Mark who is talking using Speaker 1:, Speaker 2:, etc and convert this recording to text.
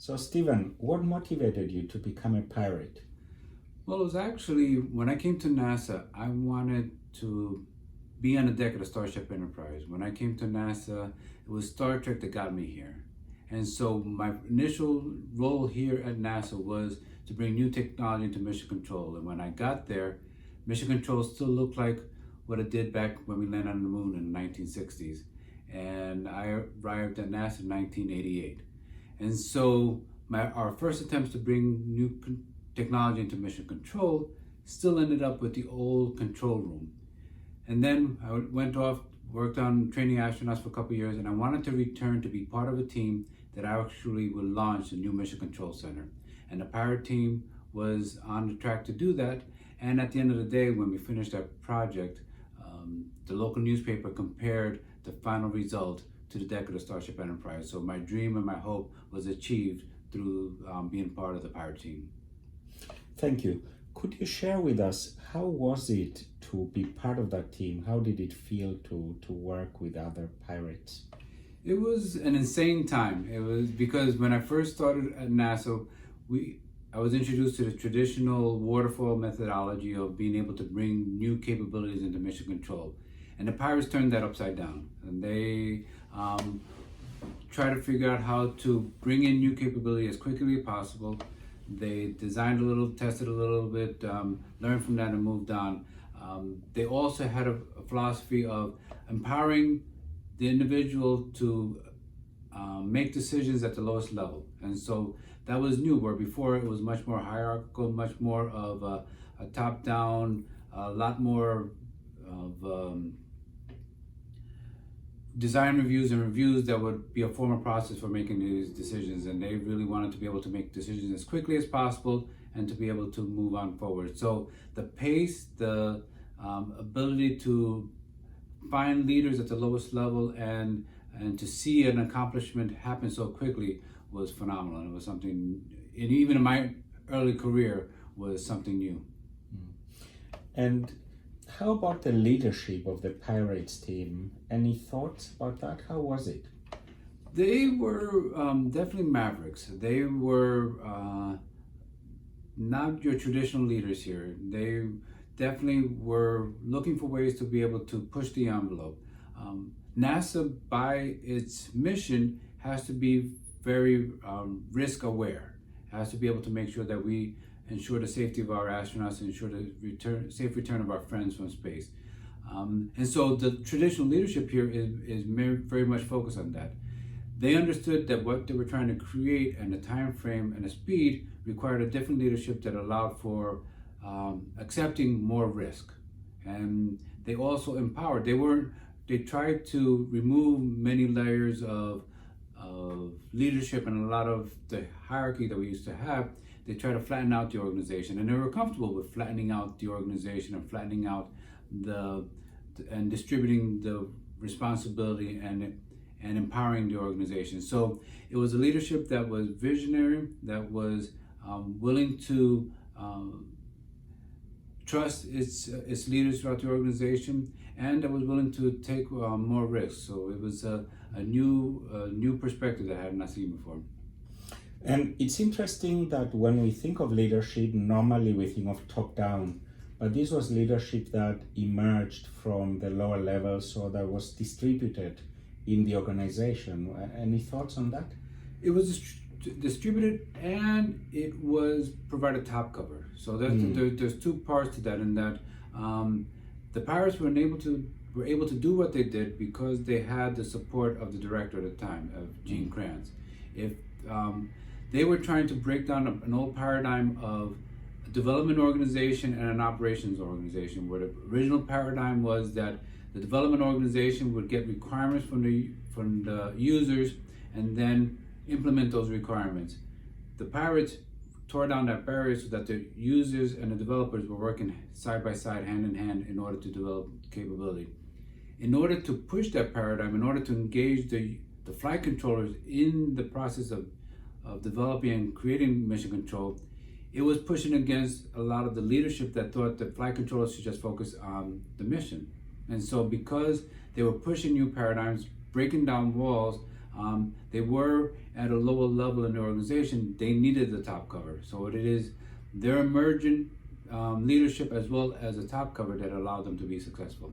Speaker 1: So, Stephen, what motivated you to become a pirate?
Speaker 2: Well, it was actually when I came to NASA, I wanted to be on the deck of the Starship Enterprise. When I came to NASA, it was Star Trek that got me here. And so my initial role here at NASA was to bring new technology into mission control. And when I got there, mission control still looked like what it did back when we landed on the moon in the 1960s. And I arrived at NASA in 1988. And so our first attempts to bring new technology into mission control still ended up with the old control room. And then I went off, worked on training astronauts for a couple of years, and I wanted to return to be part of a team that actually would launch the new Mission Control Center. And the Pirate team was on the track to do that. And at the end of the day, when we finished that project, the local newspaper compared the final result to the deck of the Starship Enterprise. So my dream and my hope was achieved through being part of the Pirate team.
Speaker 1: Thank you. Could you share with us how was it to be part of that team? How did it feel to work with other pirates?
Speaker 2: It was an insane time. It was because when I first started at NASA, I was introduced to the traditional waterfall methodology of being able to bring new capabilities into mission control. And the pirates turned that upside down. And they tried to figure out how to bring in new capability as quickly as possible. They designed a little, tested a little bit, learned from that and moved on. They also had a philosophy of empowering the individual to make decisions at the lowest level. And so that was new, where before it was much more hierarchical, much more of a top-down, a lot more of design reviews and reviews that would be a formal process for making these decisions. And they really wanted to be able to make decisions as quickly as possible and to be able to move on forward. So the pace, the ability to find leaders at the lowest level and to see an accomplishment happen so quickly was phenomenal. And it was something, and even in my early career, was something new.
Speaker 1: And how about the leadership of the Pirates team? Any thoughts about that? How was it?
Speaker 2: They were definitely mavericks. They were not your traditional leaders here. They definitely were looking for ways to be able to push the envelope. NASA, by its mission, has to be very risk aware. Has to be able to make sure that we ensure the safety of our astronauts, ensure the safe return of our friends from space. And so the traditional leadership here is very much focused on that. They understood that what they were trying to create and the time frame and the speed required a different leadership that allowed for accepting more risk. And they also empowered. They tried to remove many layers of leadership and a lot of the hierarchy that we used to have. They tried to flatten out the organization, and they were comfortable with flattening out the organization and flattening out and distributing the responsibility and empowering the organization. So it was a leadership that was visionary, that was willing to trust its leaders throughout the organization, and that was willing to take more risks. So it was a new perspective that I had not seen before.
Speaker 1: And it's interesting that when we think of leadership, normally we think of top-down, but this was leadership that emerged from the lower levels, so that was distributed in the organization. Any thoughts on that?
Speaker 2: It was distributed and it was provided top cover. So there's two parts to that, in that the Pirates were able to do what they did because they had the support of the director at the time, of Gene Kranz. If they were trying to break down an old paradigm of a development organization and an operations organization, where the original paradigm was that the development organization would get requirements from the users and then implement those requirements. The Pirates tore down that barrier so that the users and the developers were working side by side, hand in hand, in order to develop capability. In order to push that paradigm, in order to engage the flight controllers in the process of developing and creating mission control, it was pushing against a lot of the leadership that thought that flight controllers should just focus on the mission. And so because they were pushing new paradigms, breaking down walls, They were at a lower level in the organization. They needed the top cover. So it is their emergent leadership as well as a top cover that allowed them to be successful.